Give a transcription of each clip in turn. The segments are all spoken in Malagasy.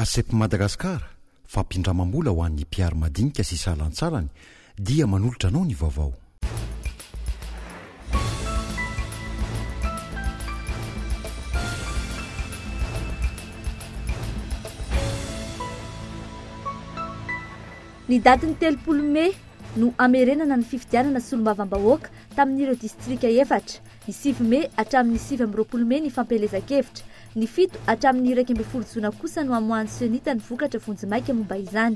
asepy madagasikara fampindramam-bola ho an'ny mpiary madinika sy salantsarany dia manolotra anao ny vaovao. Ny datin'ny 30 Mey no amerenana ny fifidianana solombavam-bahoaka tamin'ireo distrika 4. Ny 7 Mey hatramin'ny 7 Mey ny fampelezan-kevitra. Ny 7 hatramin'ny 12 Jona kosa no amohan'ny senita ny vokatra vonjimaika momba izany.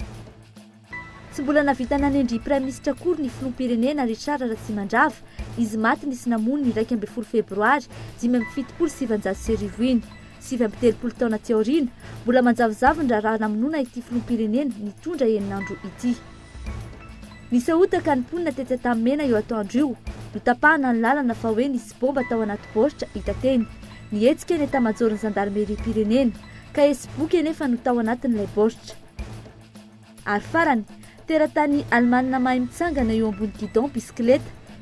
Tsy mbola navita nanendry praiminisitra akory ny filoham-pirenena Richard Ratsimandrava. Izy maty nisy namono ny 12 Febroary 1770 iny. 70 taona ty aoriana, mbola manjavozavo ny raha namonona ity filoham-pirenena nitondra heninandro ity. Nisahotaka ny mponina tetsy Tamena eo atoandro io, notapahana ny lalana fa hoe nisy bomba tao anaty baoritra hita teny. Nietsika ny etamajorony zandarmeria pirenena, ka esiboky enefa no tao anatin'ilay baoritra. Ary farany, teratany Almanina mahay mitsangana eo ambony guidon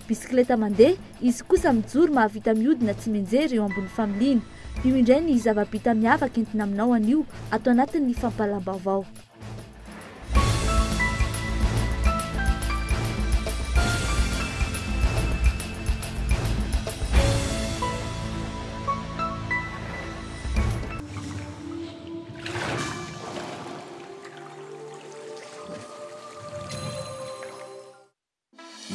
bisikileta mandeha, izy kosa mijoro mahavita mihodina tsy menjery eo ambony familiana. Io indray ny zava-bita miavaka entina aminao anio ato anatin'ny fampalam-baovao.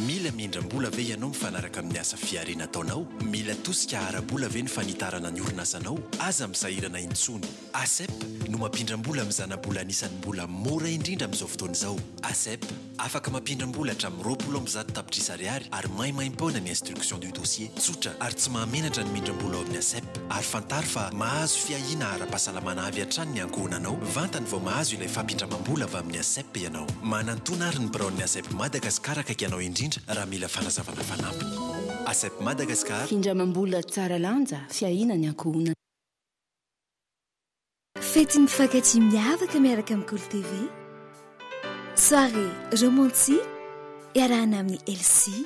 Mila miendram-bola ve ianao mifanaraka amin'ny asa fiarina ataonao? Mila tosika ara-bola ve ny fanitarana ny orinasanao? Aza misahirana intsony. ASEP no mampindram-bola amin'ny zana-bola anisan'ny mbola mora indrindra amin'izao fotoana izao. ASEP afaka mampindram-bola hatramin'ny 20 tapitrisa ariary ary maimaim-paona ny instruction du dossier. Tsotra ary tsy mahamenatra ny mindram-bola ao amin'ny ASEP. Ary fantaro fa mahazo fiahina ara-pahasalamana avy hatrany ny ankohonanao. Vantany vao mahazo ilay fampindram-bola avy amin'ny ASEP ianao. Manantona ary ny biraon'ny ASEP Madagasikara akaiky ianao indrindra raha mila fanazavana fanampiny. ASEP Madagasikara. Findramam-bola tsara lanja, fiahina ny ankohonana. Fety ny fankatia miavaka miaraka amin'ny Cool TV. Soirée romantique iarahana amin'ny Elsie.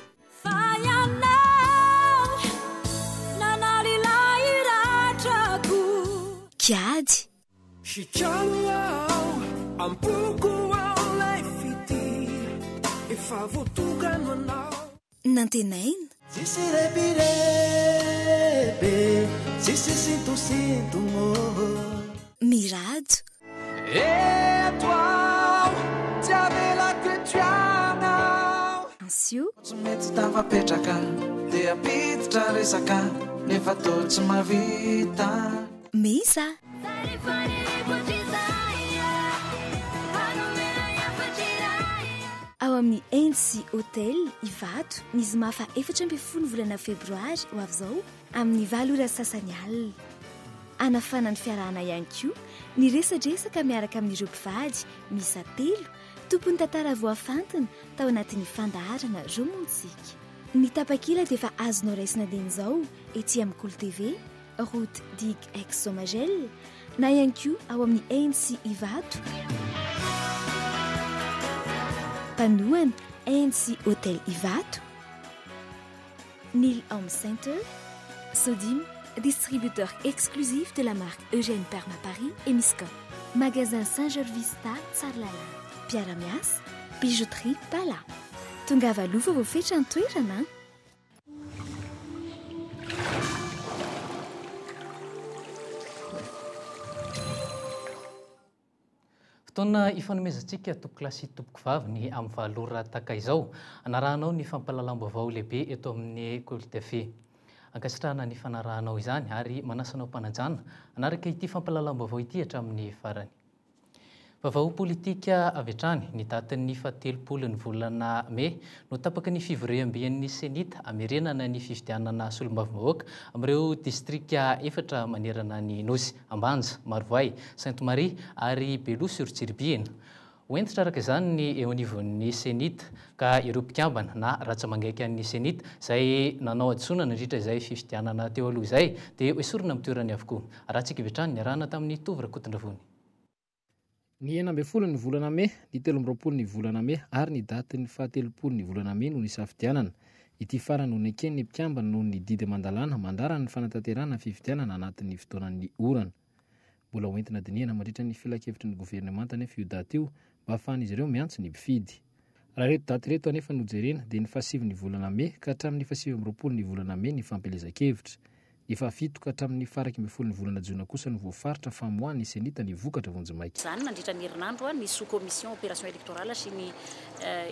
Kiady. Nantenaina. Mirado. Ansio. Misa. Ao amin'ny NC Hotel Ivato, nisy mafa 14 volana Febroary ho avy izao amin'ny 7 ora sasany alina. Anafanany fiarahana ihany koa ny resadresaka miaraka amin'ireo mpivady misa 3 tompony tantara voafantina tao anatin'ny fandaharana romantsika. Ny tapakila dia efa azonao raisina dieny izao ety amin'ny Cool TV, route Digue Aix-Somagel, na ihany koa ao amin'ny NC Ivato. Panoane NC Hotel Ivato, Nil Home Center, Sodim, distributeur exclusif de la marque Eugène Perma Paris et Miscom. Magasin Saint-Georges Vista, Tsarlala, Piaramias, bijouterie Pala. Tongava luva vao fetra ny toerana. Fotoana ifanomezantsika topoklasy topoko vavy ny amin'ny valora taka izao. Anarahanao ny fampalalam-baovao lehibe eto amin'ny Cool TV. Ankasitrahana ny fanarahanao izany ary manasanao mpanajana anaraka ity fampalalam-baovao ity hatramin'ny farany. Vaovao politika avy hatrany ny datin'ny 30 volana Mey no tapaka ny fivoriam-ben'ny senita amerenana ny fifidianana solombavam-bahoaka amin'ireo distrika 4 manerana ny Nosy, Ambanja, Marovoay, Sainte-Marie ary Beloha-sur-Tsirbiena. Hoentitra araka izany ny eo anivon'ny senita ka ireo mpikambana na ratsamangaiky an'ny senita izay nanao adisonana nandritra izay fifidianana teo aloha izay dia hoesorina amin'ny toerany avokoa. Rahantsika vetrany niarahana tamin'ny Tovy Rakotondravony. Ny 9 ny volana Mey, ny 13 ny volana Mey ary ny daty ny 30 ny volana Mey no nisafidianana. Ity farany no nekeny ny mpikambana noho ny didy mandalana mandara ny fanatanterana fifidianana anatin'ny fotoanan'ny orana. mbola hoentina dinihana mandritra ny filakevitry ny governemanta nefa io daty io mba hahafahan'izy ireo miantso ny mpifidy. Raha reto daty reto anefa nojerena dia ny 7 ny volana May ka hatramin'ny 7 ny volana May ny fampelezan-kevitra. Ny 7 ka hatramin'ny 10 ny volana Jiona kosa no voafaritra famoahany senita ny vokatra vonjimaiky. Zany nandritra ny herinandro ny sous commission opération électorale sy ny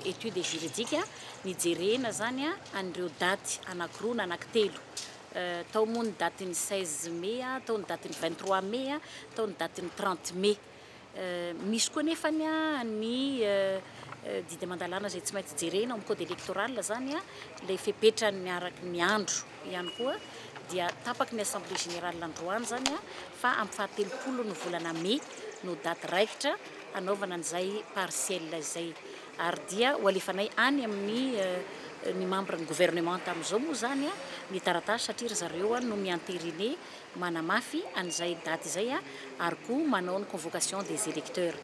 étude juridique nijerena zany an'ireo daty anankiroa na anankitelo. Tao moa ny daty ny 16 mai, tao ny daty ny 23 mai, tao ny daty ny 30 mai. Misy koa nefa ny didy mandalana zay tsy maintsy jerena amin'ny code électoral zany le fepetra miaraky ny andro ihany koa dia tapaky ny assemblée générale androany zany fa amin'ny 17 ny volana Mai no daty raikitra anaovana an'izay partiel izay ary dia ho alefanay any amin'ny ny membre ny gouvernement tamin'izao moa zany ny taratasy satria zareo no miantériné manamafy an'izay daty izay ary koa manao ny convocation des électeurs.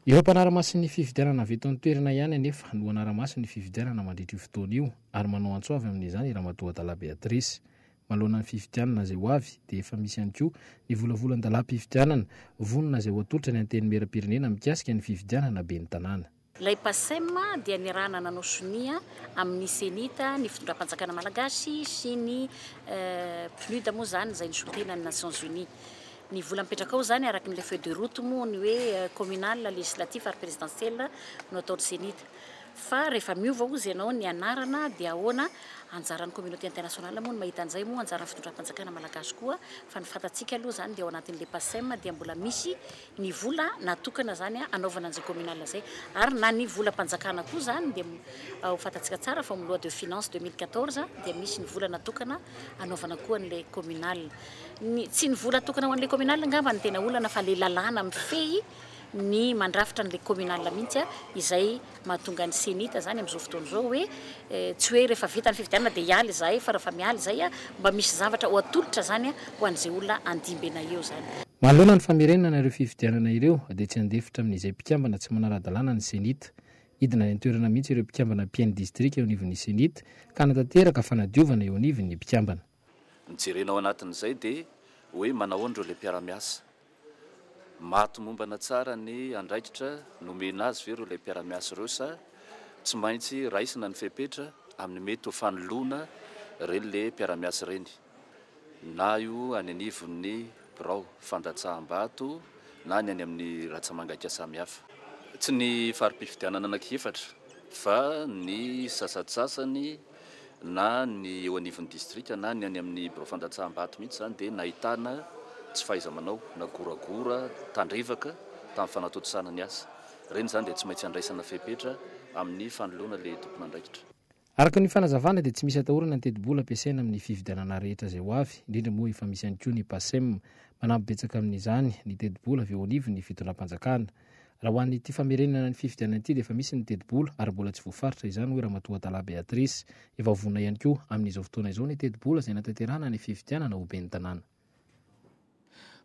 Ireo mpanara-maso ny fifidianana avy eto an-toerana ihany anefa no anara-maso ny fifidianana mandritra io fotoana io ary manao antsoavy amin'izany Ramatoa Beatrice. Malona ny fifidianana zay ho avy dia efa misy ihany koa ny volavolan-dalam-pifidianana vonona zay ho atolotra ny anteny meram-pirenena mikasika ny fifidianana ben'ny tanàna. Lay PASEM dia nirahana nanao sonia amin'ny senita ny fitondram-panjakana malagasy sy ny PNUD moa zany izay nisotena ny Nations Unies. Ny vola mipetraka ao zany araky ny feuille de route moa ny hoe communal, législatif ary présidentiel no ataony senita. Fa rehefa miova ozy ianao ny anarana dia ahoana anjaran'ny communauté internationale moa ny mahita an'izay moa anjaran'ny fitondram-panjakana malagasy koa fa ny fantatsika aloha zany dia ao anatin'le PASEM dia mbola misy ny vola natokana zany anaovana an'izay communal zay ary na ny vola mpanjakana koa zany dia ho fantatsika tsara fa amin'ny loi de finance 2014 dia misy ny vola natokana anaovana koa an'le communal. Tsy ny vola tokana ho an'le communal ngamba ny tena olana fa le lalàna mifehy ny mandrafitra an'le communal mihitsy izay mahatonga ny senita zany amin'izao fotoana izao hoe tsy hoe rehefa vita ny fifidianana dia hialy izahay fa rehefa mialy izay mba misy zavatra ho atolotra zany ho an'izay olona andimbena eo zany. Manoloana ny famerenana ireo fifidianana ireo dia tsy andefitra amin'izay mpikambana tsy manara-dalàna ny senita. Idina ny antoerana mihitsy ireo mpikambana PN district eo anivon'ny senita ka natateraka fanadiovana eo anivon'ny mpikambana. Nijerena ao anatin'izay dia hoe manao ndreo le mpiara-miasa maty mombana tsara ny andraikitra nomena azy vereo le mpiara-miasa ireo sa tsy maintsy raisina ny fepetra amin'ny mety ho fanoloana reny le mpiara-miasa reny na io any anivon'ny birao fandatsaham-bato na ny any amin'ny ratsamangaka samihafa. Tsy ny fari-pifidianana anankiefatra fa ny sasatsasany na ny eo anivon'ny district na ny any amin'ny birao fandatsaham-bato mihitsy zany dia nahitana tsy faiza manao na goragora tandrivaka tamin'ny fanatotosana ny asa reny zany dia tsy maintsy andraisana fepetra amin'ny fanoloana le tompona andraikitra. Araka ny fanazavana dia tsy misy atahorana ny teti-bola ampiasaina amin'ny fifidianana rehetra izay ho avy indrindra moa efa misy ihany koa ny PASEM manampibetsaka amin'izany ny teti-bola avy eo anivon'ny fitondram-panjakana. Raha ho an'ity famerenana ny fifidianana ity dia efa misy ny teti-bola ary mbola tsy voafaritra izany hoe Ramatoa Beatrice efa vonona ihany koa amin'izao fotoana izao ny teti-bola izay natanterahana ny fifidianana ho ben'ny tanàna.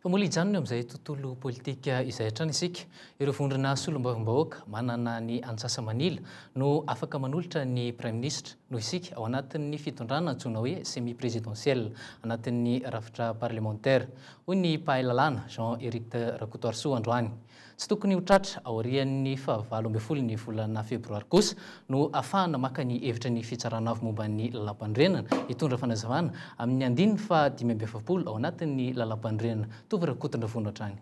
Famola ijanona amin'izay tontolo politika izay hatrany isika ireo vondrona solombavambahoaka manana ny Antsasamanila no afaka manolotra ny Prime Ministre no isika ao anatin'ny fitondrana antsoina hoe semi présidentielle anatin'ny rafitra parlementaire. Hoy ny mpahay-lalàna Jean-Éric Rakotoarisoa androany. Tsy tokony ho tratra aorian'ny 17 ny volana febroary kosa no afahana maka ny hevitra ny fitsarana avy momba ny lalam-pandrenana hitondra fanazavana amin'ny 570 ao anatin'ny lalam-pandrenana. Tovy Rakotondra vonotrany.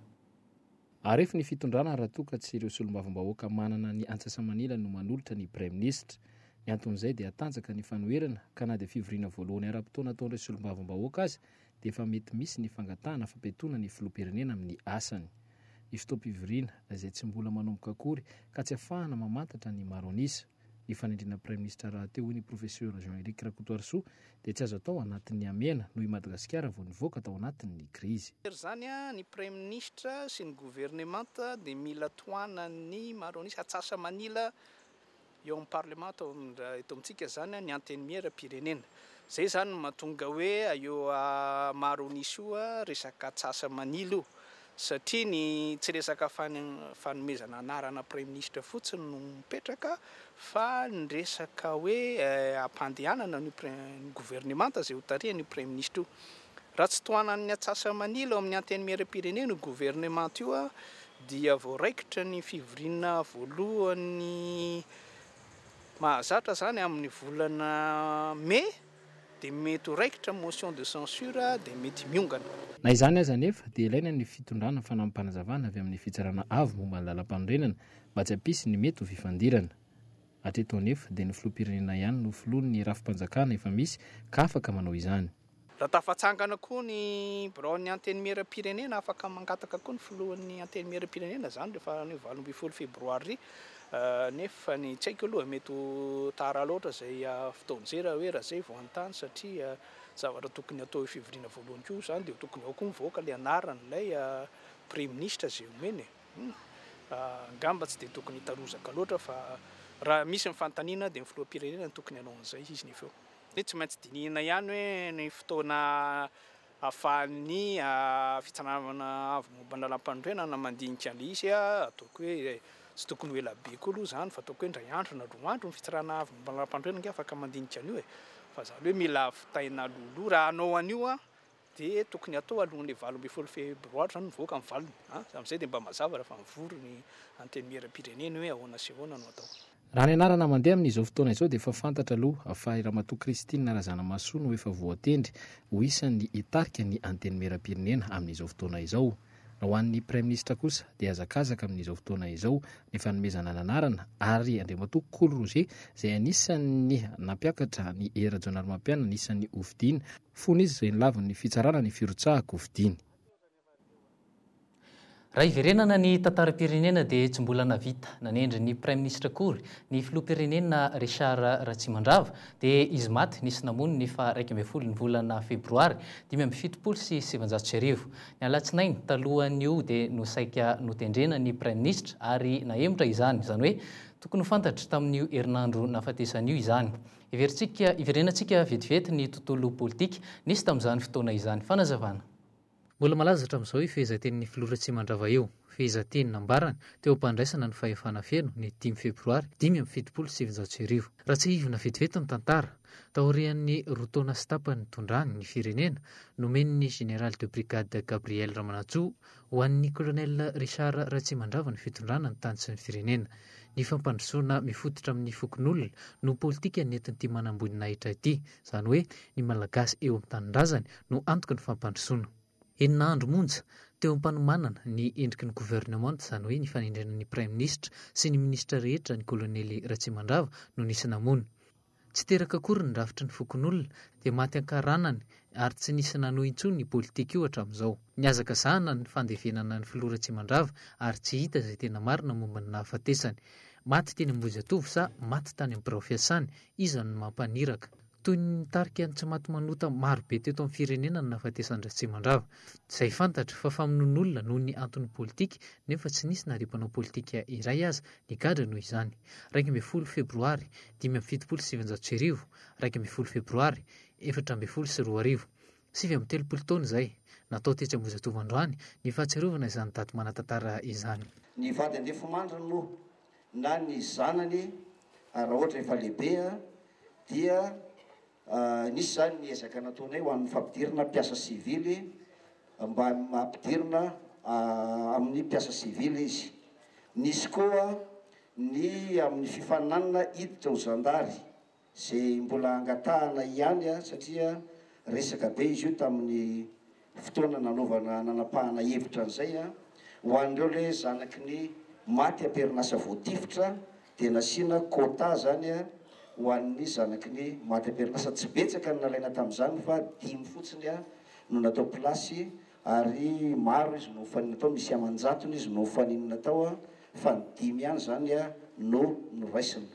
Arefy ny fitondrana raha toka tsy ireo solombavambahoaka manana ny Antsasamanila no manolotra ny Prime Ministre. Ny anton'izay dia hatanjaka ny fanoherana ka na dia fivoriana voalohany ara-potoana ataon'ireo solombavambahoaka azy dia efa mety misy ny fangatahana fampetona ny filoham-pirenena amin'ny asany. Ny fotoam-pivoriana izay tsy mbola manomboka akory ka tsy afahana mamantatra ny maro anisa. Ny fanendrena Prime Ministre raha teo ny professeur Jean-Éric Rakotoarisoa dia tsy azo atao anatin'ny amena noho i Madagasikara vao nivoaka tao anatin'ny krizy. Zany ny Prime Ministre sy ny gouvernement dia mila toana ny maro anisa Antsasamanila eo amin'ny parlement eto amintsika zany ny anteny miera-pirenena. Zay zany mahatonga hoe eo maro anisa io resaka Antsasamanila io. Satria ny tsy resaka fanomezana anarana Prime Ministre fotsiny no mipetraka fa ny resaka hoe ampandehanana ny gouvernement zay ho tarihany Prime Ministre io. raha tsy toanan'ny Atsasa-Manila amin'ny anteny miaram-pirenena gouvernement io a dia voaraikitra ny fivorinana voalohany mahazatra zany amin'ny volana mai dia mety horaikitra motion de censure dia mety miongana. Na izany aza nefa dia ilaina ny fitondrana fanampanazavana avy amin'ny fitsarana avo momba ny lalam-panorenana mba tsy hampisy ny mety ho fifandirana. Hatreto anefa dia ny filoham-pirenena ihany no filohan'ny rafim-panjakana efa misy ka afaka manao izany. Raha tafatsangana koa ny braon'ny anteny miaram-pirenena afaka mangataka koa ny filohan'ny anteny miaram-pirenena zany rehefa ny 20 febroary nefa ny tsy haiko aloha mety ho tara loatra zay fotoanjera hoe raha zay voantany satria zavatra tokony atao fivoriana voalohany koa zany dia tokony ao koa mivoaka le anarana ilay premier ministre zay omeny angamba tsy dia tokony hitarozaka loatra fa raha misy mifantaniana dia ny filoham-pirenena ny tokony hanao an'izay izy ny feo. Tsy maintsy dinihina ihany hoe ny fotoana ahafahan'ny fitsanavana avy momba ny lalam-panorenana mandinika an'ilay ataoko hoe tsy tokony ho ela be koa aloha zany fa ataoko hoe indray andro na 2 andro ny fitsarana avy momba ny lalam-panorenana afaka mandinika an'io fa zany hoe mila fitaina lolo raha anao an'io dia tokony atao alohan'ilay 20 febroary zany mivoaka ny valiny amin'izay dia mba mazava raha fa mivory ny anteny miaram-pirenena hoe ahoana sy ahoana no atao. Raha ny anarana mandeha amin'izao fotoana izao dia efa fantatra aloha fa Ramatoa Kristina Razanamasoa no efa voatendry ho isan'ny hitarika ny anteny miaram-pirenena amin'izao fotoana izao. Raha ho an'ny Prime Ministre kosa dia azakazaka amin'izao fotoana izao ny fanomezana anarana ary Andriamatoa Coly Roger izay anisan'ny nampiakatra ny era John Ramapyanina anisan'ny hofidiana fony izy izay nilavan'ny fitsarana ny firotsahako hofidiana. Raha iverenana ny tantaram-pirenena dia tsy mbola navita nanendry ny Prime Ministre kory ny filoham-pirenena Richard Ratsimandrava dia izy maty nisy namoniny fa 1 ny volana febroary 2017. Ny alatsinainy talohan'io dia nosaika notendrena ny Prime Ministre ary nahemotra izany hoe tokony fantatra tamin'io herinandro nahafatesan'io izany. Iverenantsika vetivety ny tontolo politika nisy tamin'izany fotoana izany fanazavana. Mbola malaza hatramin'izao hoe fehezanten'ny filoha Ratsimandrava eo. Fehezanteny nambarany teo am-pandraisana ny fahefana feno ny 10 febroary 2017. Raha tsy hivina vetivety ny tantara, taorian'ny roa taona sy tapany tondrany ny firenena nomen'ny Général de Brigade Gabriel Ramanantsoa ho an'ny Colonel Richard Ratsimandrava ny fitondrana ny tany sy ny firenena. Ny fampandrosoana mifototra amin'ny fokon'olona no politika nentin'ity manambony nahitra ity, izany hoe ny malagasy eo amin'ny tanindrazany no antoka ny fampandrosoana. Enina andro monja teo am-panomanana ny endriky ny gouvernement izany hoe ny fanendrenan'ny Prime Ministre sy ny ministra rehetra ny Kolonely Ratsimandrava no nisy namonina. Tsy teraka akory ny rafitry ny fokon'olona dia maty ankaranany ary tsy nisy nanohy intsony ny politika io hatramin'izao. Niazaka zahana ny fandevenana ny filoha Ratsimandrava ary tsy hita izay tena marina momba ny nahafatesany. Maty teny Ambohijatovo sa maty tany amin'ny birao fiasany iza no mampaniraka. Toy ny tarika ny tsy maty manota maro be teto amin'ny firenena ny nahafatesan'ny Ratsimandrava. Izay fantatra fa famonoan'olona noho ny antony politika nefa tsy nisy narim-panao politika iray aza nigadra noho izany. 12 febroary 2017, 12 febroary 2024. 7 taona izay natao tetsy Ambohijatovo androany ny fahatsiarovana izany daty manatantara izany. Ny vady Andriafomandry no na ny zanany raha ohatra efa lehibe dia nisy zany ny ezaka nataonay ho an'ny fampidirana mpiasa sivily mba mampidirina amin'ny mpiasa sivily izy. Nisy koa ny amin'ny fifananana hiditra ho zandary izay mbola angatahana ihany satria resaka be izy io tamin'ny fotoana nanaovana nanapahana hevitra an'izay ho an'ireo le zanaky ny maty am-perinasa voatifitra dia nasiana quota zany ho an'ny zanaky ny maty am-perinasa. Tsy betsaka ny nalaina tamin'izany fa 5 fotsiny no natao plasy ary maro izy no fanina tao, misy amanjatony izy no fanina tao fa ny 5 ihany zany no noraisina.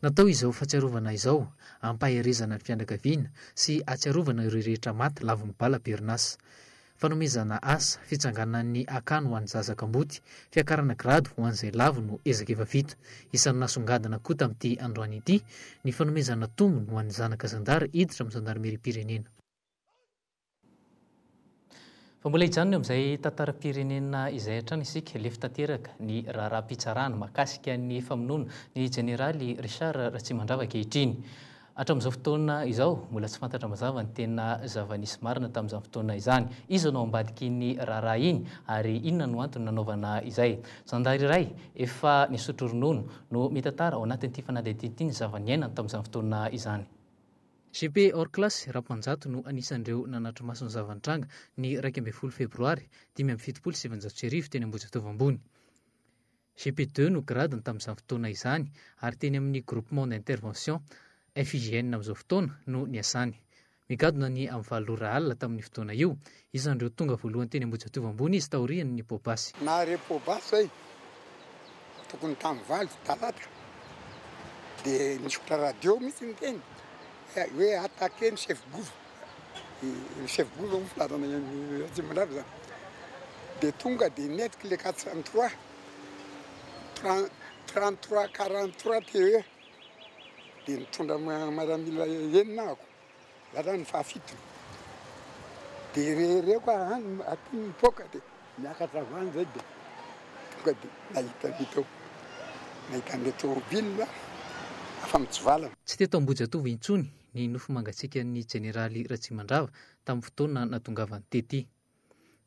Natao izao fahatsiarovana izao ampaherezana ny fianakaviana sy atsiarovana ireo rehetra maty lavo mibala perinasa. Fanomezana asa fitsanganan'ny akano ho an'ny zazakamboty, fiakarana grado ho an'izay lavo no ezaka efa vita. Isan'ny nasongadina koa tamin'ity androany ity ny fanomezana tombony ho an'ny zanaka zandary hiditra amin'ny zandarimeri-pirenena. Fa mbola hijanona amin'izay tantaram-pirenena izay hatrany isika lefa tanteraka ny raharaham-pitsarana mahakasika ny famonoana ny Generaly Richard Ratsimandrava ankehitriny. Hatramin'izao fotoana izao mbola tsy fantatra mazava ny tena zava-nisy marina tamin'izany fotoana izany. Iza no ambadiky ny raharaha iny ary inona no antony nanaovana izay. Zandary iray efa nisotro ronono no mitantara ao anatin'ity fanadihadiana ity ny zava-niainany tamin'izany fotoana izany. GP hors classe Rapanjato no anisan'ireo nanatry maso ny zava-nitranga ny 12 febroary 577 teny Ambohijatovo ambony. GP2 no gradiny tamin'izany fotoana izany ary teny amin'ny groupement d'intervention FIGN amin'izao fotoana no niasany. Migadona ny amin'ny 7 alina tamin'ny fotoana io, isan'ireo tonga voalohany teny Ambohijatovo ambony izy taorian'ny ny Pobasy. Nahare Pobasy zay tokony tamin'ny valy talata dia nisotra radio mihitsy ny teny hoe attaqué ny chef gouv. Ny chef gouv mo filatana Atsimondrava zany. Dia tonga dia netika le 403 33 43 TE dia nitondra maramila enina ako zatra ny fahafitony dia rereko aty mipoka dia miakatra avany zay dia tonga dia nahita an'le tomobile afa mitsivalana. Tsy teto Ambohijatovo intsony ny nofo mangatsiaka ny jeneraly Ratsimandrava tamin'ny fotoana natongavany tety.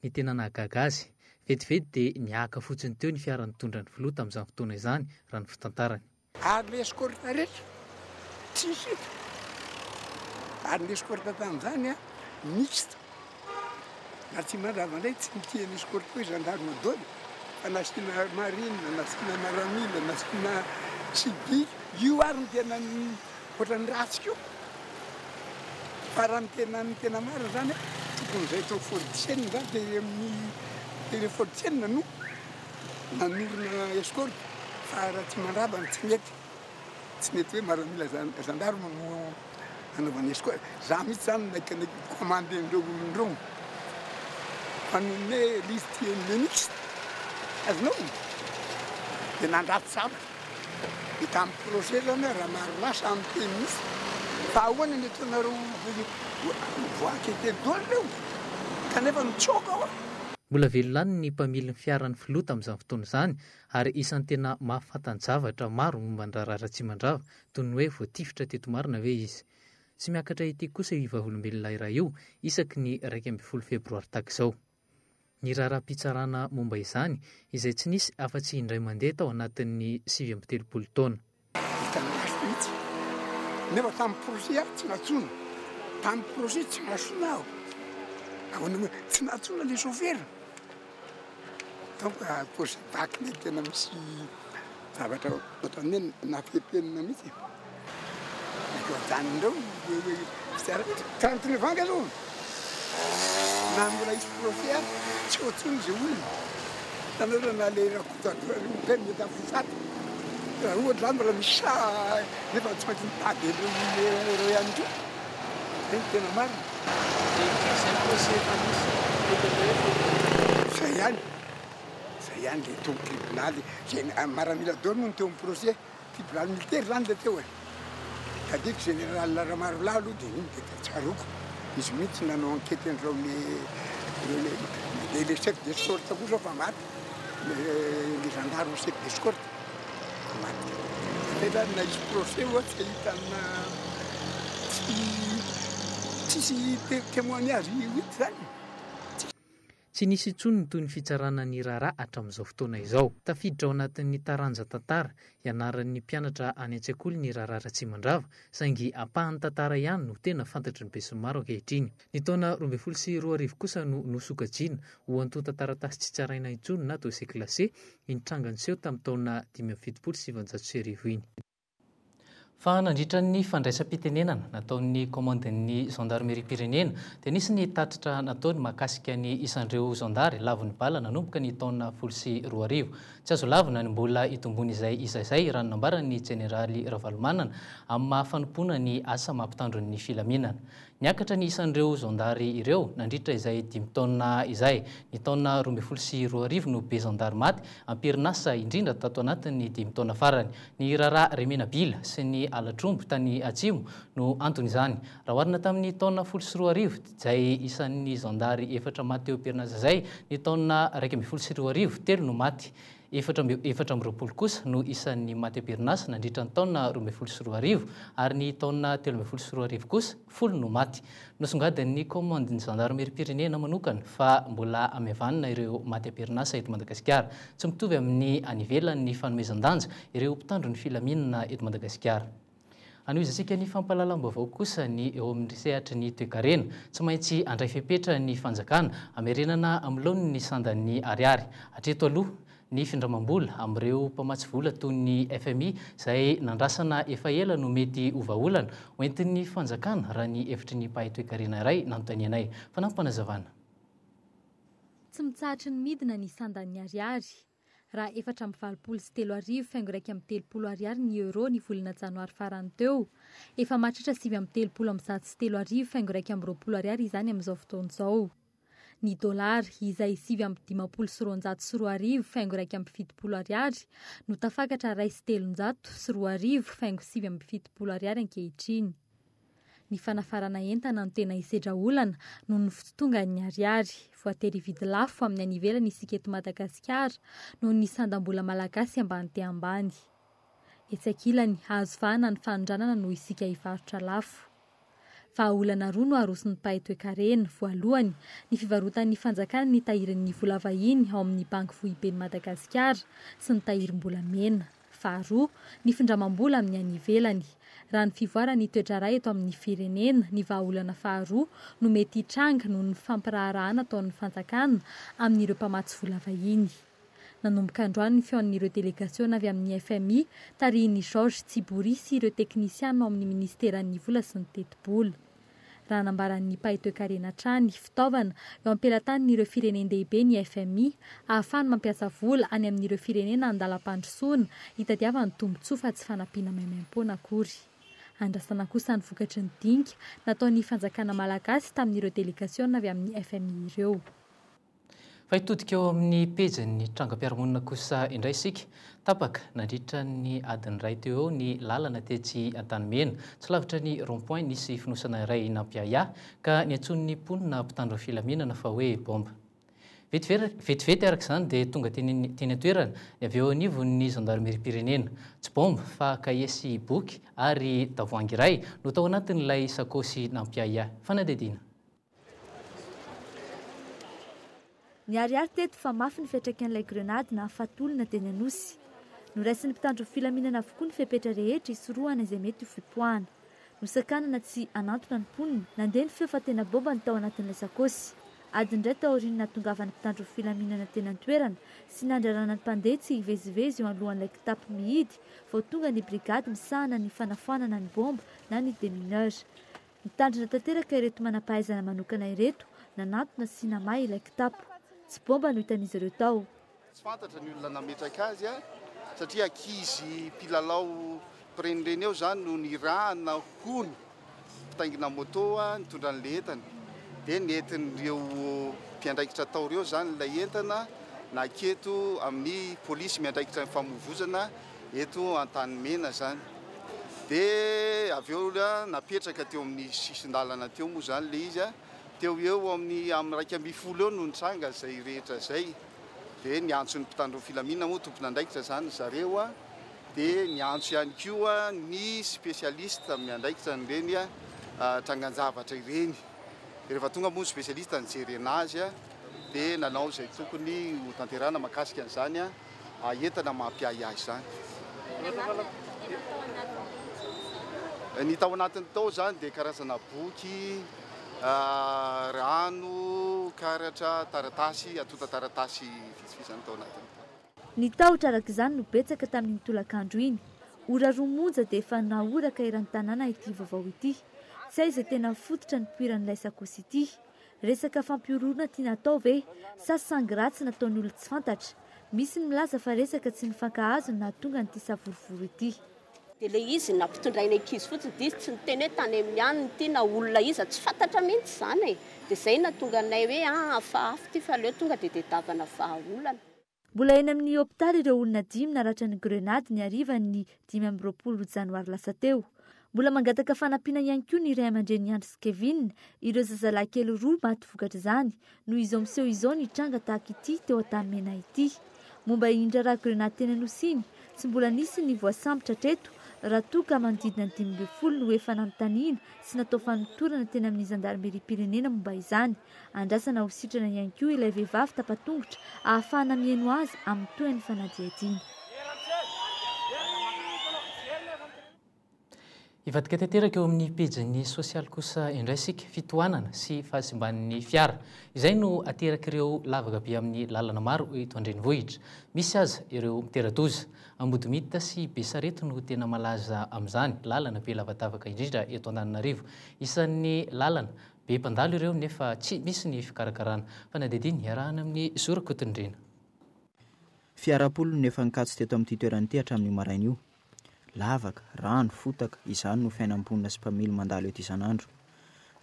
Ny tena nahagaga azy vetivety dia niaka fotsiny teo ny fiara nitondra ny filoha tamin'izany fotoana izany raha ny fitantarany. Ary le escorte rehetra tsisy ary le escorte tamin'izany mixte. Ratsimandrava ndray tsy nitiany escorte hoe gendarme dôly fa nasiana marine, nasiana maramila, nasiana civil. Io ary ny tena ohatran'ny ratsika io. Fa raha ny tena marina zany tokony izay tao Fordisena zany dia amin'ny Fordisena no nanorina escorte fa Ratsimandrava tsy mety hoe maramila gendarme no anaovana escorte. Za mihitsy zany naika commande ndreo manome liste mixte azonao dia nandrato saba. Hita amin'ny projet zany raha maromasa amin'ny teny misy fa ahoana ny ataonareo voakety dôly reo kanefa mitsoka ao. Mbola velolany ny mpamily ny fiaran'ny filoha tamin'izany fotoana izany ary isan'ny tena mahafantany zavatra maro momba ny raharaha Ratsimandrava toy ny hoe voatifitra teto marina ve izy. Tsy miakatra ity kosa io vavolombelona iray io isaky ny 12 febroary takizao. Ny raharaha-pitsarana momba izany izay tsy nisy afa-tsy indray mandeha tao anatin'ny 7 taona. Hitan'asy mihitsy nefa tamin'ny projet tsy natsona, tamin'ny projet tsy nasona aho ahoana tsy natsona le chauffeur. Donc projet vaky ny tena misy zavatra ohatran'ny hoe nafepenina mihitsy. Janindreo fitsara 39 ans zao na mbola isy projet tsy ohatsony zay olona tanora na le rakotoateny mety afofaty raha ohatra zany raha misy nefa tsy maintsy mitady reo ihany koa zay tena marina. Zay ihany le teo tribunaly maramila dôly no teo amin'ny projet tribunal militaire zany le teo kadiko général Ramarolà aloha dia iny dia tsaroko izy mihitsy nanao enquête an'ireo le chef d'escorte kosa fa maty le gendarme chef d'escorte maty. Fa na izy procès ohatsy hitana tsisy témoignage hita zany. Tsy nisy intsony toy ny fitsarana ny raharaha hatramin'izao fotoana izao. Tafiditra ao anatin'ny taranja tantara ianaran'ny mpianatra any an-tsekoly ny raharaha Ratsimandrava saingy ampahany tantara ihany no tena fantatry ny be sy ny maro ankehitriny. Ny taona 2024 kosa no nosokajiana ho antony tantaratasy tsy tsaraina intsony na dossier classé nitrangany seho tamin'ny taona 577 iny. Fa nandritra ny fandraisam-pitenenana nataon'ny commandin'ny gendarmerie pirenena dia nisy ny tatitra nataony mahakasika ny isan'ireo zandary lavon'ny bala nanomboka ny taona 2024. Tsy azo lavina ny mbola itombony izay izay raha nambarany jeneraly Ravalomanana amin'ny mahafanompoana ny asa mampitandro ny filaminana. Niakatra ny isan'ireo zandary ireo nandritra izay 5 taona izay. Ny taona 2024 no be zandary maty ampirinasa indrindra tato anatin'ny 5 taona farany. Ny raharaha Remenabila sy ny Alatrombo tany Atsimo no antony izany. Raha oharina tamin'ny taona 2024 izay isan'ny zandary 4 maty eo ampirinasa izay, ny taona 2024 telo no maty. efatra ambyroapolo kosa no isan'ny maty am-perinasa nandritra ny taona 2024 ary ny taona 2024 kosa 10 no maty. Nosongadin'ny commandeny gendarmerie-pirenena manokana fa mbola amiavanina ireo maty am-perinasa eto Madagasikara. Tsy mitovy amin'ny anivelan'ny fanomezan-danja ireo mpitandro ny filaminana eto Madagasikara. Anoizantsika ny fampahalalam-baovao kosa ny eo amin'ny sehatra ny toe-karena tsy maintsy andray fepetra ny fanjakana amerenana amloany ny sandan'ny ariary. Hatreto aloha ny findramam-bola amin'ireo mpamatsy vola toy ny FMI izay nandrasana efa ela no mety ovaolana hoentin'ny fanjakana raha ny hevitry ny mpahay toe-karena iray nanontanianay. Fanampanazavana. Tsy mitsahatra ny midina ny sandan'ny ariary. Raha 4.3 faingo raiky amin'ny 30 ny euro ny volana janoary farany teo. Efa mahatratra 7.3 faingo raiky amin'ny 20 izany amin'izao fotoana izao. Ny dolary izay 7.5 faingo raiky amin'ny 70 no tafakatra ray 300 faingo 7.70 ankehitriny. Ny fanafarana entana no tena isedra olana no ny fotongan'ny ariary. Voatery vidy lafo amin'ny anivelany isika eto Madagasikara no ny sandam-bola malagasy ambany te ambany. Etsy ankilany hazo vahana ny fanondranana no isika hivarotra lafo. Fa olana roa no aroson'ny mpahay toe-karena. Voalohany, ny fivarotan'ny fanjakana ny tahirin'ny vola vahiny ao amin'ny banky foiben'ny Madagasikara sy ny tahirim-bolamena. Faharoa, ny findramam-bola amin'ny anivelany. Raha ny fivoarany toedraray eto amin'ny firenena, ny vahaolana faharoa no mety hitranga noho ny fampiraharahana ataon'ny fanjakana amin'ireo mpamatsy vola vahiny. Nanomboka androany ny feon'ireo delegatsiona avy amin'ny FMI, tarihin'ny Georges Tsibory sy ireo teknisiana ao amin'ny ministeran'ny vola sy ny teti-bola. Raha nambaran'ny mpahay toe-karena hatrany fitaovana eo ampelantanin'ireo firenendehibe ny FMI, ahafahany mampiasa vola any amin'ireo firenena andalam-pandrosoana hitadiavany tombotsoa fa tsy fanampiana maimaim-poana akory. Andrasana kosa ny vokatry ny dinka nataon'ny fanjakana malagasy tamin'ireo delegatsiona avy amin'ny FMI ireo. Fa hitodika eo amin'ny pejin'ny trangam-piarahamonina kosa indray isika. Tapaka nandritra ny adiny ray teo eo ny lalana tetsy Antanimena. Tsy lavitra ny rond-point nisy finosana iray nampiaya ka niantson'ny mponina mpitandro filaminana fa hoe bomba. Vetivety araka izany dia tonga teny an-toerana ny avy eo anivon'ny gendarmerie-pirenena. Tsy bomba fa kahie sy boky ary tavoahangy iray no tao anatin'ilay sakosy nampiaya. Fanadidina. Ny ariary teto fa mafy ny fiantraikan'ilay grenady na fatolona teny Anosy. Noraisin'ny mpitandro filaminana avokoa ny fepetra rehetra isorohana izay mety ho fipoahana. Nosakanana tsy anantona ny mponina, nandeha ny feo fa tena bomba ny tao anatin'ilay sakosy. Adiny indray tao aoriana natongavana mpitandro filaminana teny an-toerana sy nandrarana ny mpandeha tsy hivezivezy eo alohan'ilay kitapo mihidy, vao tonga ny brigady misahana ny fanafoanana ny bomba na ny démineur. Nitandrina tanteraka ireto manam-pahaizana manokana ireto, nanantona sy namahy ilay kitapo. Tsy bomba no hitan'izy ireo tao. Tsy fantatra ny olona nametraka azy satria ankizy mpilalao pirenireny eo zany no nirahana hony fitaingina moto nitondra an'le entana. Dia nentin'ireo mpiandraikitra tao ireo zany ilay entana na aketo amin'ny polisy miandraikitra ny famovozana eto Antanimena zany. Dia avy eo napetraka teo amin'ny sisin-dalana teo moa zany le izy teo eo amin'ny raiky amby folo eo no nitranga zay rehetra zay. Dia niantso ny mpitandro filaminana moa tompon'andraikitra zany zareo dia niantso ihany koa ny spesialista miandraikitra nireny trangan-javatra ireny. Rehefa tonga moa ny spesialista nijery anazy dia nanao izay tokony ho tanterana mahakasika an'izany entana mampiay azy zany. Ny tao anatiny tao zany dia karazana boky, rano, karatra, taratasy, atota taratasy vitsivitsy tao anatiny. Ny tahotra araka izany no betsaka tamin'ny tolakandro iny. Ora roa monja dia efa naoraka eran'ny tanàna ity vaovao ity. Tsy hay izay tena fototra ny poiran'ilay sakosy ity. Resaka fampiorona tiana atao ve sa sangratsy nataon'ny olona tsy fantatra. Misy ny milaza fa resaka tsy nifankahazo na tonga n'ity savorovoro ity. Dia ilay izy nampitondraina ankizy fotsiny dia tsy niteny hoe tany amin'ny aniny ity na olona iza tsy fantatra mihitsy izany. Dia izay natonga anay hoe hafahafa ity fa leo tonga dia tadiavana vahaolana. Mbola eny amin'ny hôpitaly ireo olona 5 naratra ny grenady ny harivan'ny 20 janoary lasa teo. Mbola mangataka fanampiana ihany koa ny Ray aman-dreny Andry sy Kevin, ireo zazalahy kely roa maty vokatra izany, noho izao miseho izao nitranga tahaka ity teo Antanimena ity. momba indra raha grenady teny Anosiny tsy mbola nisy ny voasambotra treto raha toa ka manodidina 5 no efa nanontaniana sy natao fanotorana teny amin'ny zandarmeriam-pirenena momba izany. Andrasana ho sitrana ihany koa ilay vehivavy tapatongotra ahafahana mihaino azy amin'ny toerany fanadihadiana. Ivadika tanteraka eo amin'ny pejin'ny sosialy kosa indray sika fitohanana sy fahasimban'ny fiara. Izay no ateraka ireo lavaka be amin'ny lalana maro eto an-drenivohitra. Misy aza ireo mitera-doza. Ambodimita sy Besarety no tena malaza amin'izany, lalana be lavadavaka indrindra eto Antananarivo. Isan'ny lalana be mpandalo ireo nefa tsy misy ny fikarakarana. Fanadihadiana iarahana amin'ny Zorakotondrena. Fiarapolo nefa nikatso teto amin'ity toerany hatramin'ny maraina io. Lavaka, rano, fotaka, izany no fiainam-ponina sy mpamily mandalo eto isan'andro.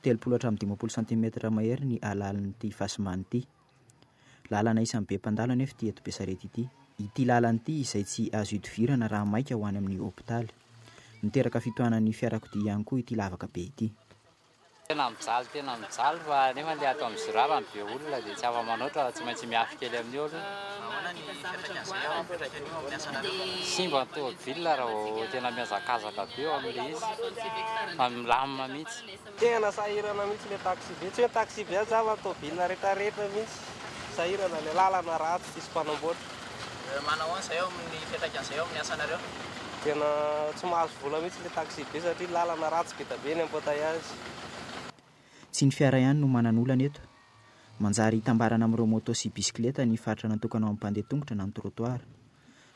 30 hatramin'ny 50 cm mahery ny alalan'ity Fasimany ity. Lalana isan'ny be mpandalo anefa ity eto Besarety ity. Ity lalana ity izay tsy azo idivirana raha maika ho any amin'ny hôpitaly. Miteraka fitohanan'ny fiarakodia ihany koa ity lavaka be ity. Tena mijaly fa nefa le ato amin'ny zirava be olona dia tsy afa-manoatra tsy maintsy miafy kely amin'ny olona. Simba ny tômôbila raha tena miazakazaka be eo amin'ilay izy, milamina mihitsy. Tena sahirana mihitsy le taxi be, tsy hoe taxi be zava tômôbila rehetrarehetra mihitsy. Sahirana le lalana ratsy tsisy mpanamboatra. Manao an'izay eo amin'ny fiantraikan'izay eo amin'ny asanareo? Tena tsy mahazo vola mihitsy le taxi be satria lalana ratsy be be ny embouteillage. Tsy ny fiara ihany no manan'olana eto. Manjary hitambarana amin'ireo moto sy bisikileta ny faritra natokana amin'ny mpandeha tongotra na ny trottoir.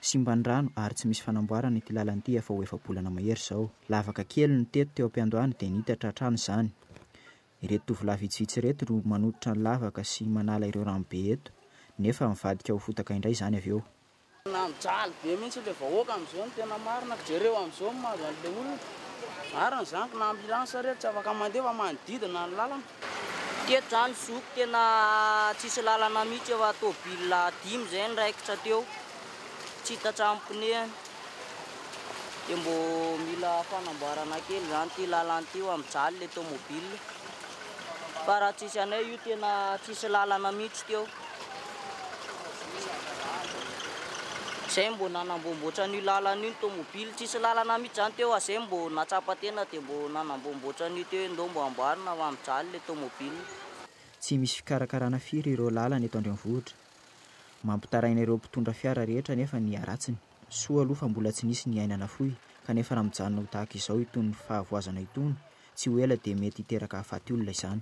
Simba ny rano ary tsy misy fanamboarana ity lalana efa ho efa-bolana mahery izao. Lavaka kely ny teto teo am-piandohany dia nihitatra hatrany izany. Ireto tovolahy vitsivitsy ireto no manototra ny lavaka sy manala ireo rano be eto, nefa mivadika ho fotaka indray izany avy eo. Mijaly be mihitsy le vahoaka amin'izao no tena marina, jereo amin'izao mahazo an'ilay olona. Marina zanako na ambilansa rehetra tsy afaka mandeha fa manodidina ny lalana. Teto zany zoko tena tsisy lalana mihitsy efa tômôbila 5 zay niraikitra teo. Tsy hita tranom-pneu. Dia mbo mila fanamboarana kely zany ty lalana ty mijaly le tômôbila. Fa raha tsisy anay io tena tsisy lalana mihitsy teo. Zay mbo nanambomboatra ny lalana iny tômôbila, tsisy lalana mihitsy zany teo, azay mbo natsapa tena dia mbo nanambomboatra ny teo ndo mbo amboarina fa mijaly le tômôbila. Tsy misy fikarakarana firy ireo lalana eto an-drenivohitra. Mampitaraina ireo mpitondra fiara rehetra nefa ny aratsiny. Soa aloha fa mbola tsy nisy ny ainana fohy, kanefa raha mijanona ho tahaka izao itony fahavoazana itony, tsy ho ela dia mety hiteraka hafaty olona izany.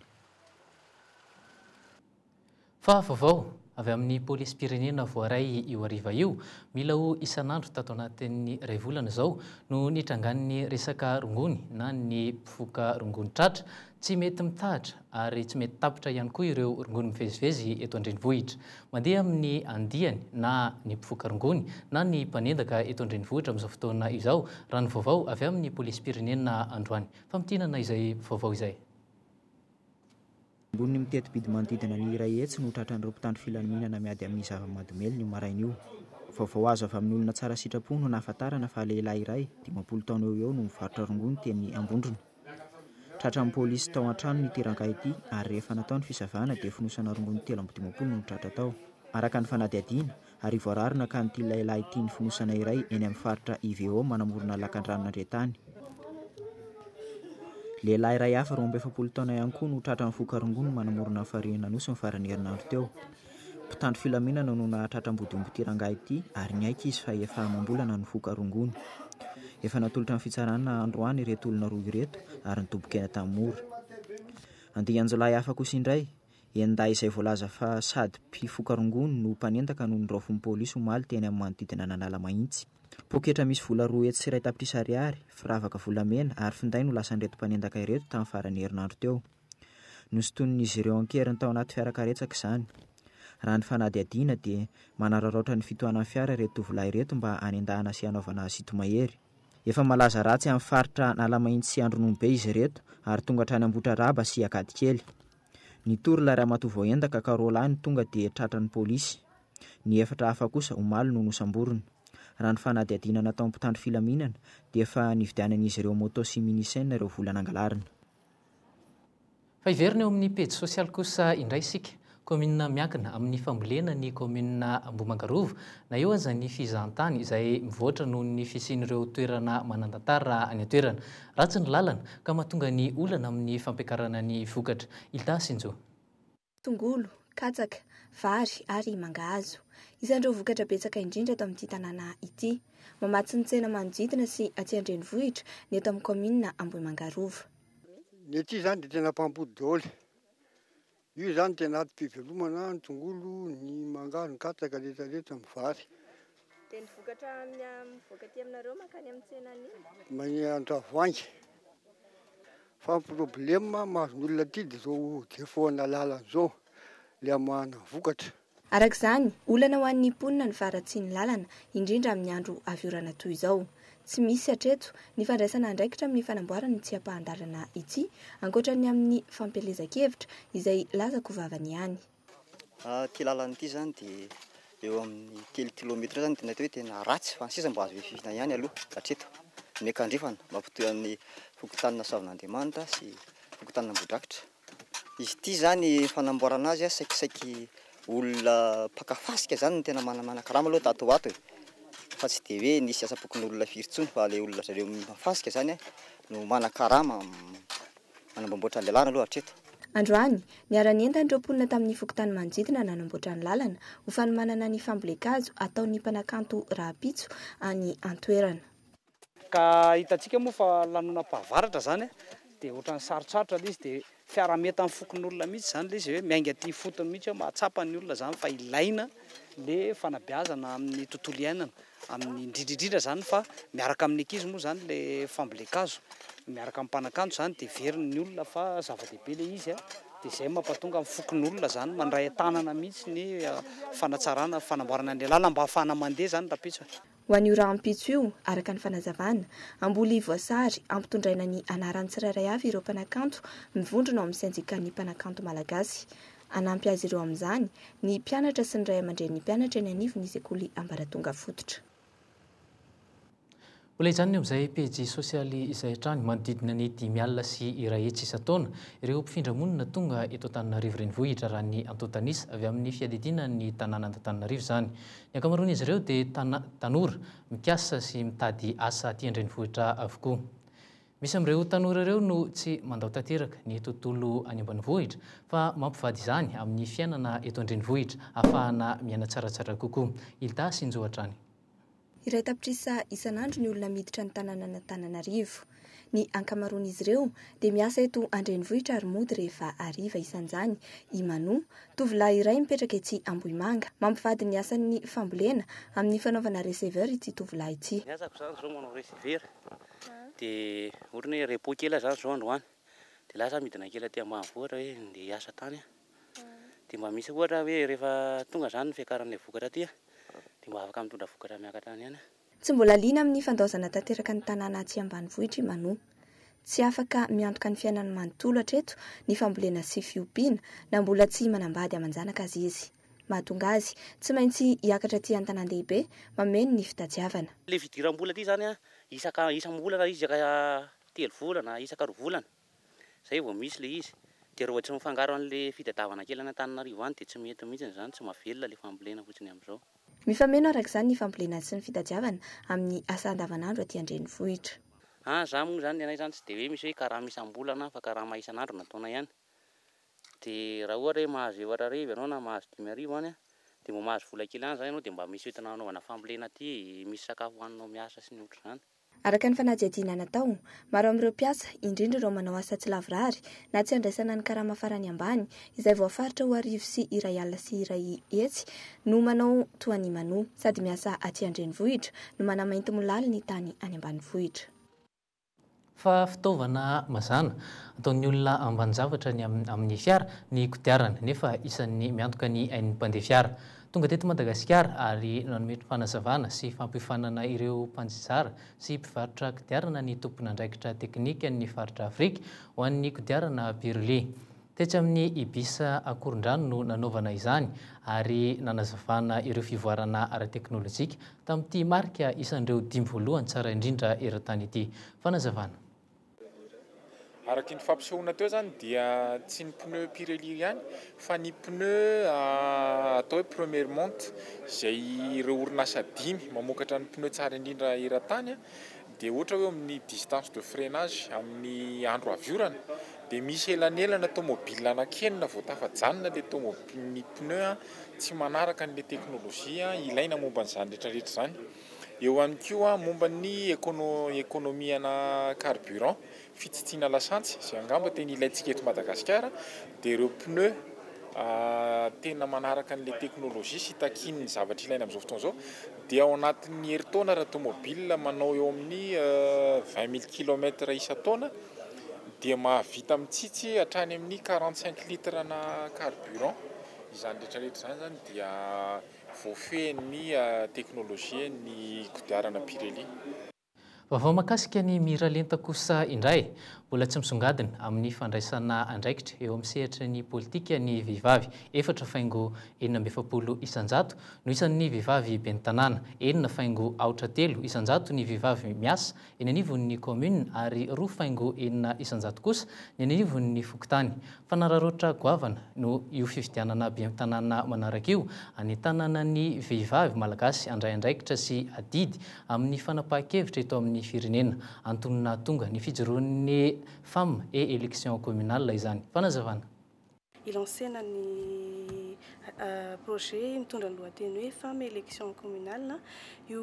Fa vaovao avy amin'ny polisim-pirenena voaray io hariva io, mila ho isan'andro tato anatin'ny iray volana izao no nitrangan'ny resaka rongony na ny mpifoka rongony tratra tsy mety mitahatra ary tsy mety tapitra ihany koa ireo rongony mivezivezy eto an-drenivohitra. Mandeha amin'ny andiany na ny mpifoka rongony na ny mpanendaka eto an-drenivohitra amin'izao fotoana izao raha ny vaovao avy amin'ny polisim-pirenena androany. Famtinana izay vaovao izay. Ambony mitety-bidy manodidina ny iray hetsy no tratran'ireo mpitandro filaminana miady amin'ny zava-mahadomely ny maraina io. Vaovao azo avy amin'ny olona tsara sitrapo no nahafantarana fa lehilahy iray 50 taona eo eo no mivarotra rongony teny Ambondrona. Tratran'ny pôlisy tao an-trano n'ity rangahy ity ary rehefa natao ny fisavana dia fonosana rongony 350 no tratra tao. Araka ny fanadihadiana ary voararina ka n'ity lehilahy ity ny fonosana iray eny amin'ny faritra IVO manamorona lakan-dranon'Andriantany. Lehilahy iray hafa 70 taona ihany koa no tratra mifoka rongony manamorona fariana nosy ny farany herinandro teo. Mpitandro filaminana no nahatratram-bodimboty rangahy ity ary niaika izy fa efa mambolana no foka rongony. Efa natolotra ny fitsarana androany ireto olona roa ireto ary nitoboka eny Tamora. Andian-jolahy hafa kosa indray, endahy izay voalaza fa sady mpifoka rongony no mpanendaka no niraofon'ny pôlisy omaly teny amin'ny manodidina n'Anala Mahitsy. Poketra misy vola 2 hetsy sy 2 tapitrisa ariary, firavaka volamena ary finday no lasa n'ireto mpanendaka ireto tamin'ny farany herinandro teo. Nosotonin'izy ireo ankeriny tao anaty fiarakaretsaka izany. Raha ny fanadihadiana dia manararaotra ny fitohanan'ny fiara ireto tovolahy ireto mba hanendahana sy hanaovana sito mahery. Efa malaza ratsy amin'ny faritra Nala Mahitsy sy Andronombe izy ireto ary tonga hatrany Ambohitraraba sy Akadikely. Ny Torila Ramatoa Endaka Karolahy tonga dia tratran'ny pôlisy. Ny efatra hafa kosa omaly no nosamborona. Raha ny fanadihadiana natao mpitandro filaminana dia efa nividianan'izy ireo moto sy minisenina ireo vola nangalarina. Fa iverina eo amin'ny pejy sosialy kosa indray isika commune miankina amin'ny fambolena ny commune Ambohimangarova na eo aza ny fizahantany izay mivoatra noho ny fisian'ireo toerana manandantara any an-toerana. Ratsy ny lalana ka mahatonga ny olana amin'ny fampiakarana ny vokatra. Ilda Sinjo. Tongolo, katsaka, vary ary mangahazo. Isan'ireo vokatra betsaka indrindra eto amin'ity tanàna ity. Mamatsy ny tsena manodidina sy aty an-drenivohitra ny eto amin'ny commune Ambohimangarova. Ny aty zany dia tena mpampody daholo. Io zany tena aty fivelomana ny tongolo, ny mangahazo, ny katsaka, rehetrarehetra, ny vary. Dia ny vokatra mivoaka aty aminareo mankany amin'ny tsena ny? Magnandra voangy. Fa ny problème mahazo ny olona aty dia zao defaut-na lalana zao, le amahana vokatra. Arak'izany, olana ho an'ny mponina ny faratsiany lalana, indrindra amin'ny andro aviorana toy izao. Tsy misy hatreto ny fandraisana andraikitra amin'ny fanamboarana tsy ampahan-dalana ity, ankoatran'ny amin'ny fampelezan-kevitra izay lazako vavany ihany. Ty lalana ity zany dia eo amin'ny 3 kilometra zany tena hoe tena ratsy fa sisa mba azo fifina ihany aloha hatreto. Ny akandrifana mampitoy amin'ny fokotanina Savin'Andriamanitra sy fokotanina Ambodrakitra. Izy ity zany fanamboarana azy saikisaiky olona pakafasika zany ny tena manamana karama aloha tato ato fa tsy dia hoe nisy asa-pokony olona firy fa le olona zareo mafasika zany no mana-karama manambamboatra ny lalana aloha hatreto. Androany, niara-nientana ireo mponina tamin'ny fokotany manodidina nanamboatra ny lalana ho fanomanana ny fambolekazo ataon'ny mpanakanto Rahapitso any an-toerana. Ka hitantsika moa fa lanona-pahavaratra zany dia ohatran'ny sarotsarotra izy dia fiara-meta amin'ny fokon'olona mihitsy zany le izy hoe miainga aty fotony mihitsy mahatsapa ny olona zany fa ilaina le fanabeazana amin'ny tontolo iainana amin'ny indrindrindrindra zany fa miaraka amin'ny ankizy moa zany le fambolekazo miaraka amin'ny mpanakanto zany dia veriny ny olona fa zava-dehibe le izy dia izay mampatonga amin'ny fokon'olona zany mandray tanana mihitsy ny fanatsarana fanamboarana ny lalana mba hahafahana mandeha zany Rahapitso. Ho an'io Rahapitso io, araka ny fanazavana, amboly voasary ampitondraina ny anaran'ny tsirairay avy ireo mpanakanto mivondrona ao amin'ny sindikan'ny mpanakanto malagasy. Anampy azy ireo amin'izany ny mpianatra sy ny ray aman-dren'ny mpianatra ny anivon'ny sekoly ambaratonga fototra. Mbola izany amin'izay pejy sosialy izay hatrany manodidina ny 5 alina sy 1 hetsy isa-taona ireo mpifindra monina tonga eto Antananarivo renivohitra raha ny Antotanisa avy amin'ny fiadidiana ny tanàna Antananarivo zany. Ny ankamaroan'izy ireo dia tanora mikasa sy mitady asa aty an-drenivohitra avokoa. Misy amin'ireo tanora ireo no tsy mandao tanteraka ny tontolo any ambanivohitra fa mampivady izany amin'ny fiainana eto an-drenivohitra ahafahana miaina tsaratsara kokoa. Ilda Sinjo hatrany. Iray tapitrisa isan'andro ny olona miditra ny tanàna Antananarivo. Ny ankamaroan'izy ireo dia miasa eto an-drenivohitra ary mody rehefa hariva isan'izany i Manu, tovolahy iray mipetraka ety Ambohimanga, mampivady ny asan'ny fambolena amin'ny fanaovana receveur ity tovolahy ity. Ny asako zany zao manao receveur dia ohatrany hoe repos kely zany zao androany dia lasa midina kely aty ambanivohitra hoe ndeha hiasa tany dia mba misy ohatra hoe rehefa tonga zany ny fiakaran'ilay vokatra aty dia mba afaka mitondra vokatra miakatra any ihany. Tsy mbola liana amin'ny fandaozana tanteraka ny tanàna aty ambanivohitra i Manu. Tsy afaka miantoka ny fiainany manontolo hatreto ny fambolena sy fiompiana na mbola tsy manambady aman-janaka azy izy. Mahatonga azy tsy maintsy hiakatra aty an-tanàn-dehibe mameno ny fitadiavana. Le fidiram-bola aty zany isambolana izy ka 3 volana, isaka 2 volana. Zay vao misy le izy. Dia raha ohatra mifangaro an'le fitadiavana kely any Antananarivo any dia tsy mety mihitsy zany, tsy mahavelona le fambolena fotsiny amin'izao. Mifameno arak'izany ny fambolena sy ny fitadiavana amin'ny asa andavanandro aty an-drenivohitra. Za moa zany anay zany tsy dia hoe misy hoe karama isam-bolana fa karama isan'andro nataona ihany. Dia raha ohatra hoe mahazo 4 arivo ianao na mahazo 5 arivo any dia mba mahazo vola kely any zany ianao dia mba misy hoentina anaovana fambolena aty, misy sakafo hoaninao miasa sy ny ohatr'izany. Araka ny fanadihadiana natao, maro amin'ireo mpiasa indrindra ireo manao asa tsy lavorary na tsy andraisana ny karama farany ambany izay voafaritra ho 1 sy 2 alina sy 1 hetsy no manao toa ny Manu sady miasa aty an-drenivohitra no manamainty molala ny tany any ambanivohitra. Fa fitaovana mazana ataon'ny olona ambanin-javatra amin'ny fiara ny kodiarana nefa isan'ny miantoka ny ain'ny mpandeha fiara. Tonga teto Madagasikara ary nanome fanazavana sy fampifanana ireo mpanjizara sy mpivarotra kodiarana ny tompon'andraikitra teknika ny faritra Afrika ho an'ny kodiarana Pirelli. Tetsy amin'ny Ibisa Akorondrano no nanaovana izany ary nanazavana ireo fivoarana ara-teknôlôjika tamin'ity marika isan'ireo 5 voalohany tsara indrindra eran-tany ity. Fanazavana. araky ny fampisehoana teo zany dia tsy ny pneu Pirelli ihany fa ny pneu atao hoe première monte izay ireo orinasa 5 mamokatra ny pneu tsara indrindra eran-tany dia ohatra hoe amin'ny distance de freinage amin'ny andro aviorana dia misy elanelana tomobile anankenina vao tafajanona le ny pneu tsy manaraka n'le teknôlôjia ilaina momba n'izany rehetrarehetra zany. Eo ihany koa momba ny économiana carburant fitsitsina lasantsy izay angamba tena ilaintsika eto Madagasikara dia ireo pneu tena manaraka n'le teknôlôjia sy takin'ny zavatra ilaina amin'izao fotoana izao dia ao anatin'ny herintaona raha tomobile manao eo amin'ny 20 000 km isa-taona dia mahavita mitsitsy hatrany amin'ny 45 litres na carburant. Izany rehetrarehetra zany dia voafehin'ny teknôlôjia ny kodiarana Pirelli. Vaovao mahakasika ny miralenta kosa indray mbola tsy misongadina amin'ny fandraisana andraikitra eo amin'ny sehatra ny politika ny vehivavy 4.7 isanjato no isan'ny vehivavy ben'ny tanàna 4.3 isanjato ny vehivavy miasa eny anivon'ny commune ary 2.9 isanjato kosa ny anivon'ny fokontany. Fanararoatra goavana no io fifidianana ben'ny tanàna manaraka io anentanana ny vehivavy malagasy andray andraikitra sy adidy amin'ny fanapahan-kevitra eto amin'ny firenena antonona tonga ny fijoroan'ny femme et élection communale izany. Fanazavana. Ilancena ny projet mitondra ny lohateny hoe femme et élection communale. Io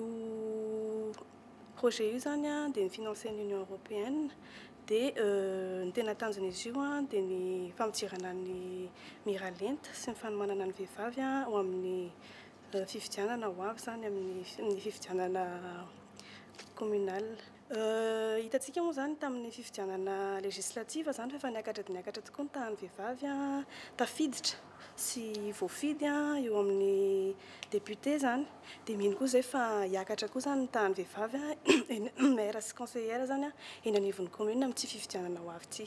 projet io zany dia nifinansen'ny Union européenne dia ny tena tanjon'izy io dia ny famotsirana ny miralenta sy ny fanomanana ny vehivavy ho amin'ny fifidianana ho avy zany amin'ny fifidianana communal. Hitantsika moa zany tamin'ny fifidianana legislative zany fa niakatra tokoa ny tahan'ny vehivavy tafiditra sy voafidy eo amin'ny député zany dia mino koa zay fa hiakatra koa zany ny tahan'ny vehivavy maire sy conseillère zany eny anivon'ny commune amin'ny tsy fifidianana ho avy ity.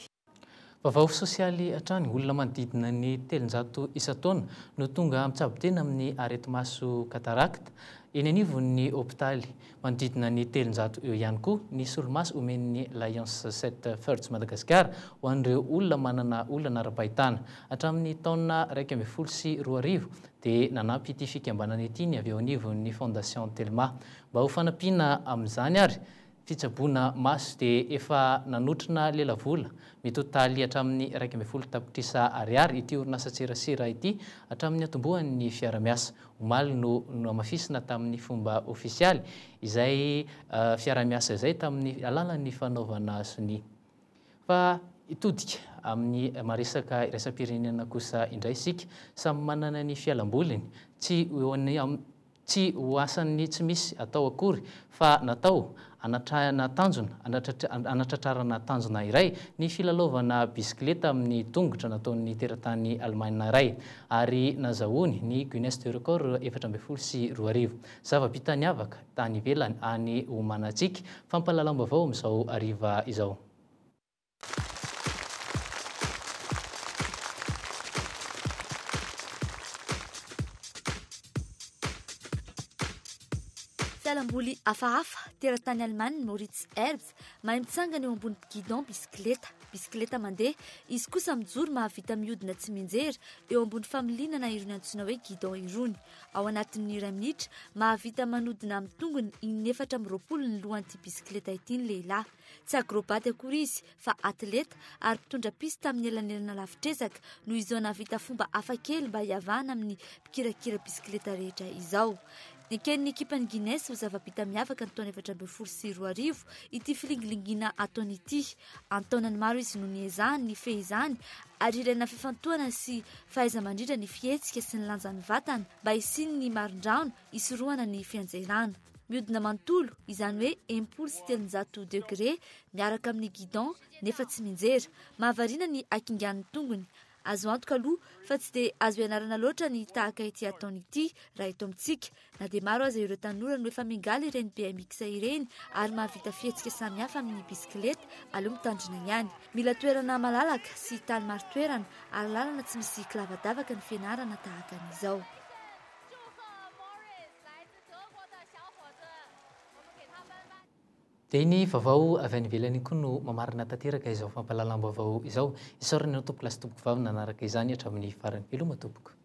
Vaovao sosialy hatrany olona manodidina ny 300 isa-taona no tonga mitsabo-tena amin'ny areti-maso katarakta eny anivon'ny hôpitaly. Manodidina ny 300 eo ihany koa ny solomaso omen'ny l'Alliance 7 First Madagasikara ho an'ireo olona manana olana ara-pahitana. Hatramin'ny taona 2012 dia nanampy ity fikambanana ity ny avy eo anivon'ny Fondation Telma mba ho fanampiana amin'izany ary. Fitsaboana maso dia efa nanotrina lelavola mitotaly hatramin'ny 12 tapitrisa ariary ity orinasa tserasera ity hatramin'ny atombohan'ny fiara-miasa. Omaly no amafisina tamin'ny fomba ofisialy izay fiara-miasa izay tamin'ny alalan'ny fanaovana soni. Fa itodika amin'ny maresaka iraisam-pirenena kosa indray isika samy manana ny fialamboliny tsy ho asan'ny tsy misy atao akory fa natao anatratrarana tanjona iray ny filalaovana bisikileta amin'ny tongotra nataon'ny teratany Allemagne iray ary nazahoany ny Guinness de record 2012. Zava-bita niavaka tany ivelany any homanatsika fampalalam-baovao amin'izao ariva izao. Fialamboly hafahafa teratany Allemagne Moritz Herbst mahay mitsangana eo ambony guidon bisikileta mandeha izy kosa mijoro mahavita mihodina tsy minjery eo ambony familiana na irony antsoina hoe guidon irony. Ao anatin'ny 2 minitra mahavita manodina amin'ny tongony 420 ny lohan'ity bisikileta ity ny lehilahy. Tsy agrobaty akory izy fa atleta ary mpitondra pista amin'ny elanelana lavitrezaka no izy nahavita fomba hafakely mba hiavahana amin'ny mpikirakira bisikileta rehetra izao. Niken'ny ekipan'ny Guinness ho zava-bita miavaka ny taona 2012 ity filingilingina ataony ity. Antaonany maro izy no niezahany ny fehizany ary ilaina fifantohana sy fahaiza-mandrindra ny fihetsika sy ny lanjan'ny vatana mba hisiny ny marindrano hisorohana ny fianjairana. Mihodina manontolo izany hoe impulse 300 degré miaraka amin'ny guidon nefa tsy minjera mahavariana ny akingan'ny tongony. Azo antoka aloha fa tsy dia azo ianarana loatra ny tahaka ity ataony ity raha eto amintsika na dia maro aza ireo tanora no efa mingaly ireny BMX ireny ary mahavita fihetsika samihafa amin'ny bisikileta aloha mitandrina ihany. Mila toerana malalaka sy tany maro toerana ary lalana tsy misy kilavadavaka ny fianarana tahaka an'izao. dia ny vaovao avy any ivelany koa no mamarina tanteraka izao fampahalalam-baovao izao isaorana ao tompoko lasy tompoko vavy nanaraka izany hatramin'ny farany veloma tompoko.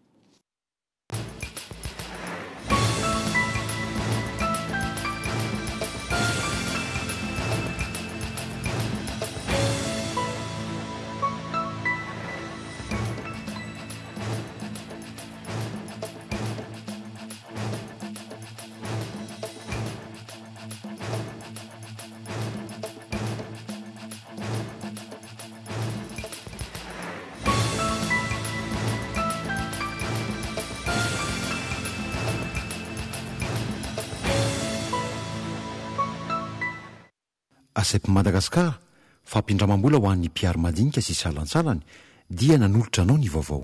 Asepy Madagasikara fampindramam-bola ho an'ny mpiary madinika sy salansalany dia nanolotra anao ny vaovao.